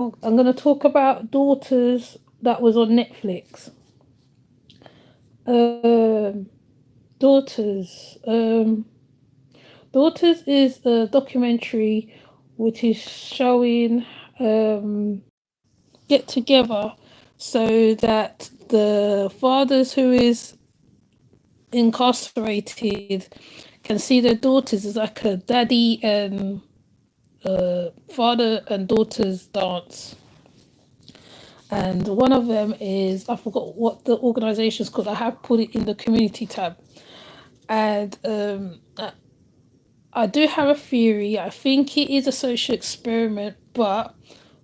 I'm going to talk about Daughters that was on Netflix. Um, Daughters. Daughters is a documentary which is showing get together so that the fathers who is incarcerated can see their daughters as like a daddy and father and daughters dance. And one of them is, I forgot what the organization is called. I have put it in the community tab. And I do have a theory. I think it is a social experiment, but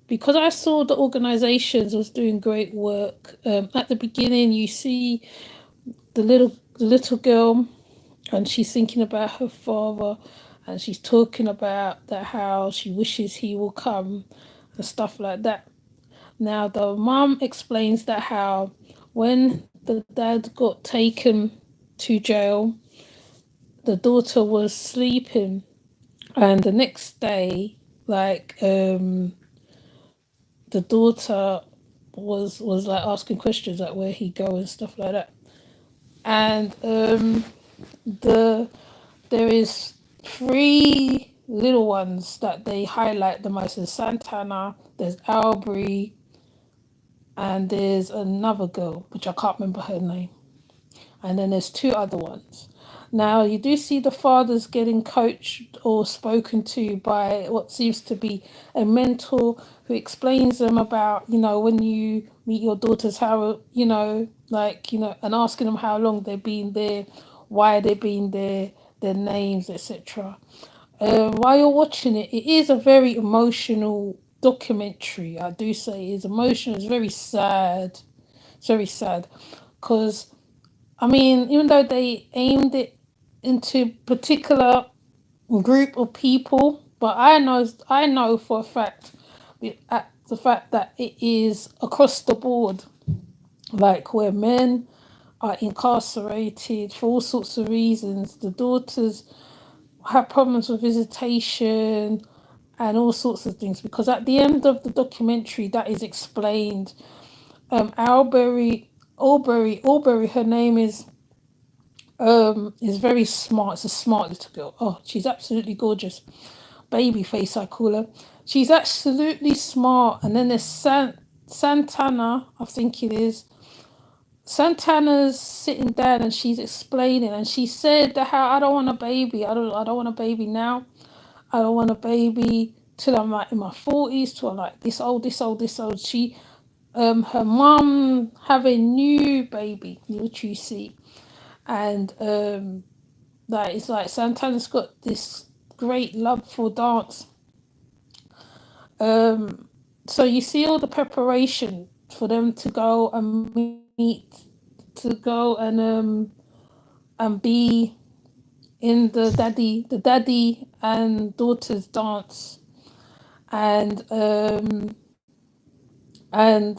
because I saw the organizations was doing great work. At the beginning, you see the little girl, and she's thinking about her father, and she's talking about that how she wishes he will come, and stuff like that. Now the mom explains that how when the dad got taken to jail, the daughter was sleeping, and the next day, like the daughter was like asking questions like where he go and stuff like that. And the there is three little ones that they highlight the most. There's Santana, there's Albury, and there's another girl which I can't remember her name, and then there's two other ones. Now you do see the fathers getting coached or spoken to by what seems to be a mentor who explains them about, when you meet your daughters, how, and asking them how long they've been there, why they've been there, their names, etc. While you're watching it, it is a very emotional documentary. I do say it's emotional. It's very sad. It's very sad because I mean, even though they aimed it into particular group of people, but I know for a fact the fact that it is across the board, like where men are incarcerated for all sorts of reasons. The daughters have problems with visitation and all sorts of things. Because at the end of the documentary, that is explained. Albury, her name is very smart. It's a smart little girl. Oh, she's absolutely gorgeous. Baby face, I call her. She's absolutely smart. And then there's Santana, I think it is. Santana's sitting down and she's explaining, and she said that how I don't want a baby. I don't want a baby now. I don't want a baby till I'm like in my 40s, till I'm like this old. Her mum have a new baby, which you see, and that is like Santana's got this great love for dance. So you see all the preparation for them to go and meet, to go and be in the daddy and daughter's dance, and and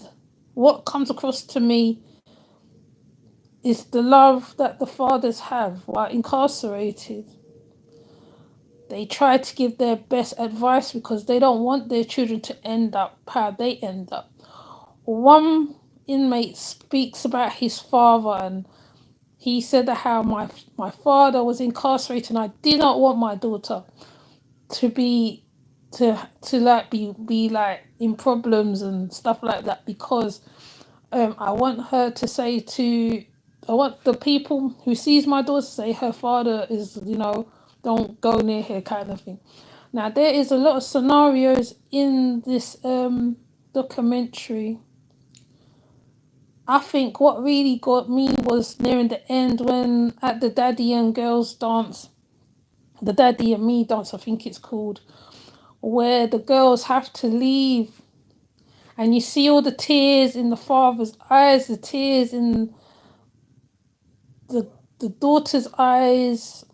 what comes across to me is the love that the fathers have while incarcerated. They try to give their best advice because they don't want their children to end up how they end up. One inmate speaks about his father, and he said that how my father was incarcerated and I did not want my daughter to be to like be like in problems and stuff like that, because I want her to say to I want the people who sees my daughter to say her father is, don't go near her, kind of thing. Now there is a lot of scenarios in this documentary. I think what really got me was nearing the end when at the daddy and girls dance, the daddy and me dance, I think it's called, where the girls have to leave, and you see all the tears in the father's eyes, the tears in the the daughter's eyes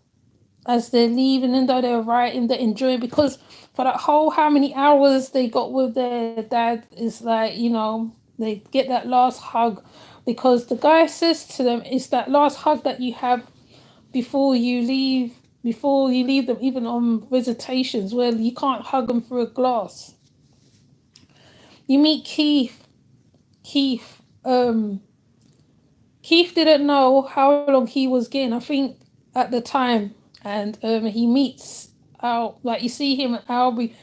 as they're leaving, and though they're writing, they're enjoying, because for that whole how many hours they got with their dad is like, they get that last hug, because the guy says to them, it's that last hug that you have before you leave them, even on visitations where you can't hug them through a glass. You meet Keith. Keith. Keith didn't know how long he was getting. I think at the time, and he meets Al. Like you see him at Albury.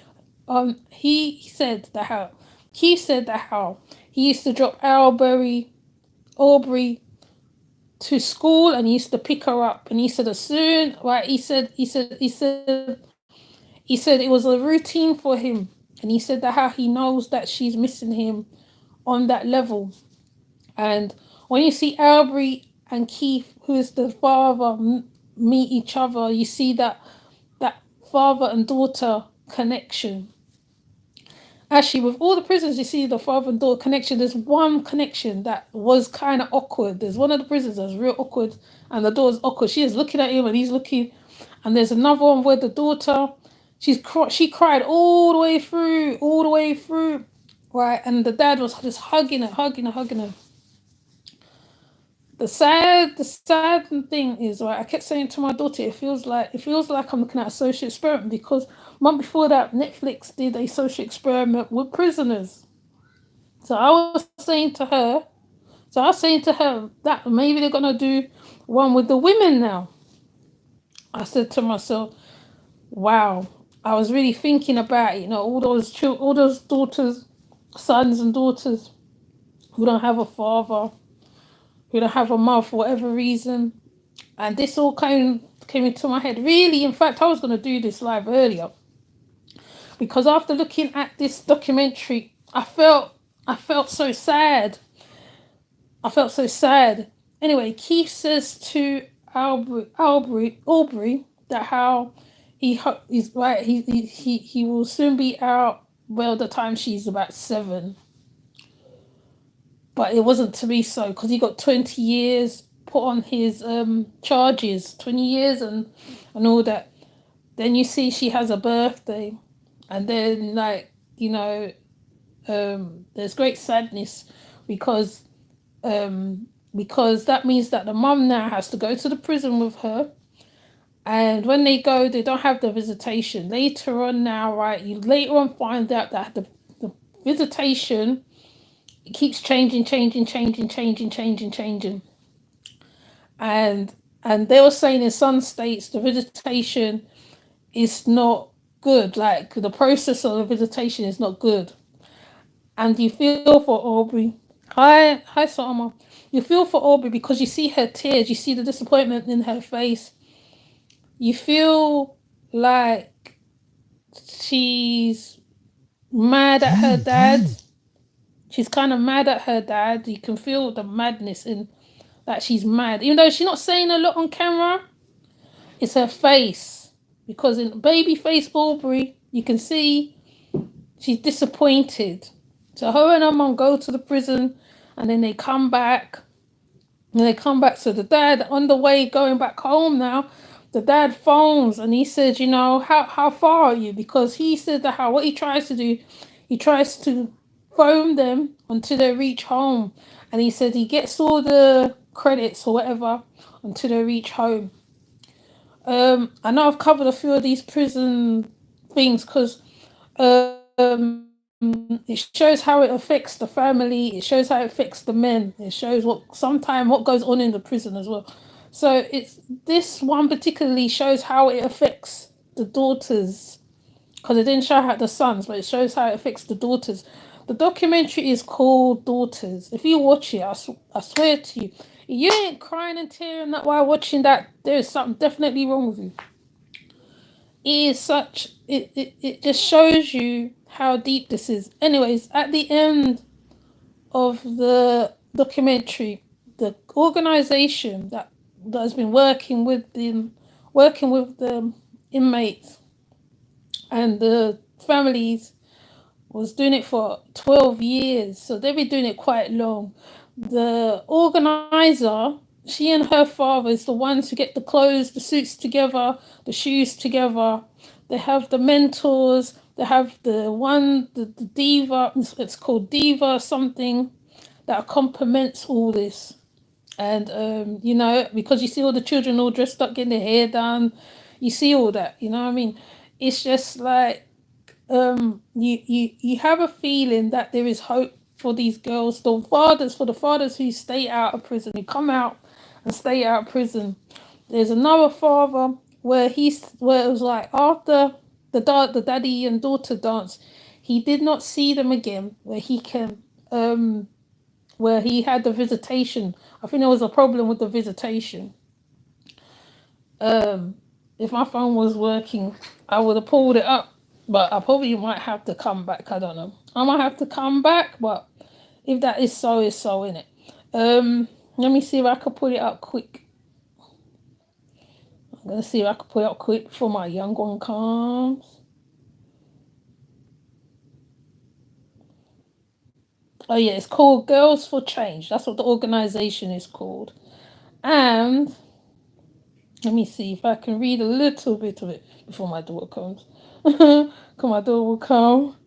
He said that how Keith said that how he used to drop Aubrey to school, and he used to pick her up, and he said as soon right he said it was a routine for him, and he said that how he knows that she's missing him on that level. And when you see Aubrey and Keith, who is the father, meet each other, you see that father and daughter connection. Actually, with all the prisons, you see the father and daughter connection. There's one connection that was kind of awkward. There's one of the prisons that's real awkward, and the daughter's awkward. She is looking at him, and he's looking. And there's another one where the daughter, she cried all the way through, right? And the dad was just hugging her. The sad thing is, right, I kept saying to my daughter, it feels like I'm looking at a social experiment, because month before that, Netflix did a social experiment with prisoners. So I was saying to her that maybe they're gonna do one with the women now. I said to myself, wow. I was really thinking about it, all those daughters, sons and daughters who don't have a father, who don't have a mother for whatever reason. And this all came into my head. Really, in fact, I was going to do this live earlier, because after looking at this documentary, I felt so sad. I felt so sad. Anyway, Keith says to Aubrey that how he's right. He will soon be out. Well, the time she's about 7, but it wasn't to be so, because he got 20 years put on his charges, 20 years and all that. Then you see she has a birthday, and then there's great sadness, because because that means that the mum now has to go to the prison with her. And when they go, they don't have the visitation. Later on now, right, you later on find out that the visitation, it keeps changing. And they were saying in some states the visitation is not good. Like the process of the visitation is not good. And you feel for Aubrey. Hi, Salma. You feel for Aubrey because you see her tears, you see the disappointment in her face. You feel like she's mad at her dad. She's kind of mad at her dad. You can feel the madness in that she's mad. Even though she's not saying a lot on camera, it's her face. Because in baby face Aubrey, you can see she's disappointed. So her and her mum go to the prison, and then they come back. So the dad, on the way going back home now, the dad phones and he says, how far are you? Because he said that what he tries to do, he tries to phone them until they reach home. And he said he gets all the credits or whatever until they reach home. I know I've covered a few of these prison things, because it shows how it affects the family. It shows how it affects the men. It shows what goes on in the prison as well. So it's this one particularly shows how it affects the daughters, because it didn't show how the sons, but it shows how it affects the daughters. The documentary is called Daughters. If you watch it, I swear to you, if you ain't crying and tearing that while watching that, there is something definitely wrong with you. It just shows you how deep this is. Anyways, at the end of the documentary, the organization that has been working with the inmates and the families was doing it for 12 years, so they've been doing it quite long. The organizer, she and her father is the ones who get the clothes, the suits together, the shoes together. They have the mentors. They have the diva. It's called diva something, that complements all this. And because you see all the children all dressed up, getting their hair done, you see all that. You know what I mean? It's just like you have a feeling that there is hope for these girls, for the fathers who stay out of prison, who come out and stay out of prison. There's another father where it was like after the daddy and daughter dance, he did not see them again. Where he had the visitation. I think there was a problem with the visitation. Um, if my phone was working, I would have pulled it up, but I probably might have to come back. I don't know. I might have to come back, but if that is so, it's so in it. Let me see if I can put it up quick. I'm gonna see if I can put it up quick before my young one comes. Oh yeah, it's called Girls for Change. That's what the organization is called. And let me see if I can read a little bit of it before my daughter comes. Because my daughter will come.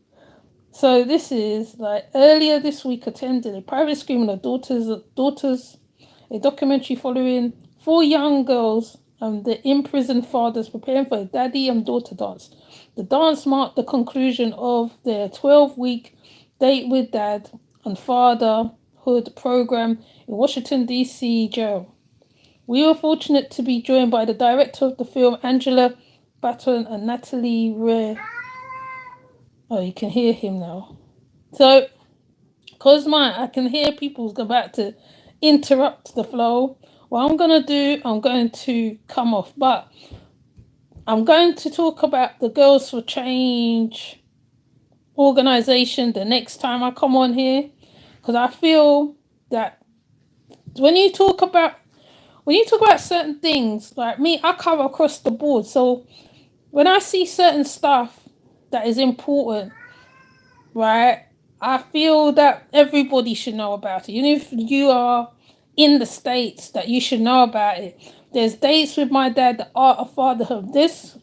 So this is like earlier this week attended a private screening of daughters, a documentary following four young girls and the imprisoned fathers preparing for a daddy and daughter dance. The dance marked the conclusion of their 12-week date with dad and fatherhood program in Washington D.C. jail. We were fortunate to be joined by the director of the film, Angela Baton, and Natalie Ray. Oh, you can hear him now. So, because I can hear people's about to interrupt the flow. What I'm going to do, I'm going to come off. But I'm going to talk about the Girls for Change organization the next time I come on here. Because I feel that when you talk about certain things, like me, I cover across the board. So when I see certain stuff that is important, right, I feel that everybody should know about it. Even if you are in the States, that you should know about it. There's dates with my dad, the art of fatherhood. That's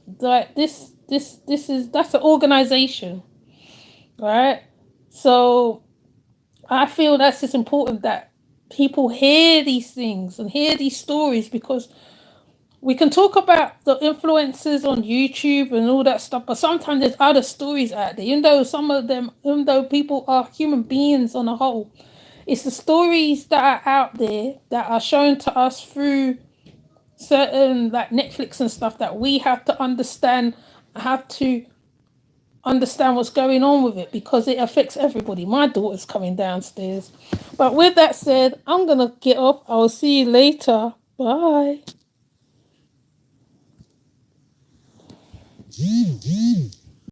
an organization, right? So I feel that's just important that people hear these things and hear these stories, because we can talk about the influencers on YouTube and all that stuff, but sometimes there's other stories out there. Even though people are human beings on a whole, it's the stories that are out there that are shown to us through certain like Netflix and stuff, that we have to understand what's going on with it, because it affects everybody. My daughter's coming downstairs. But with that said, I'm gonna get off. I'll see you later. Bye.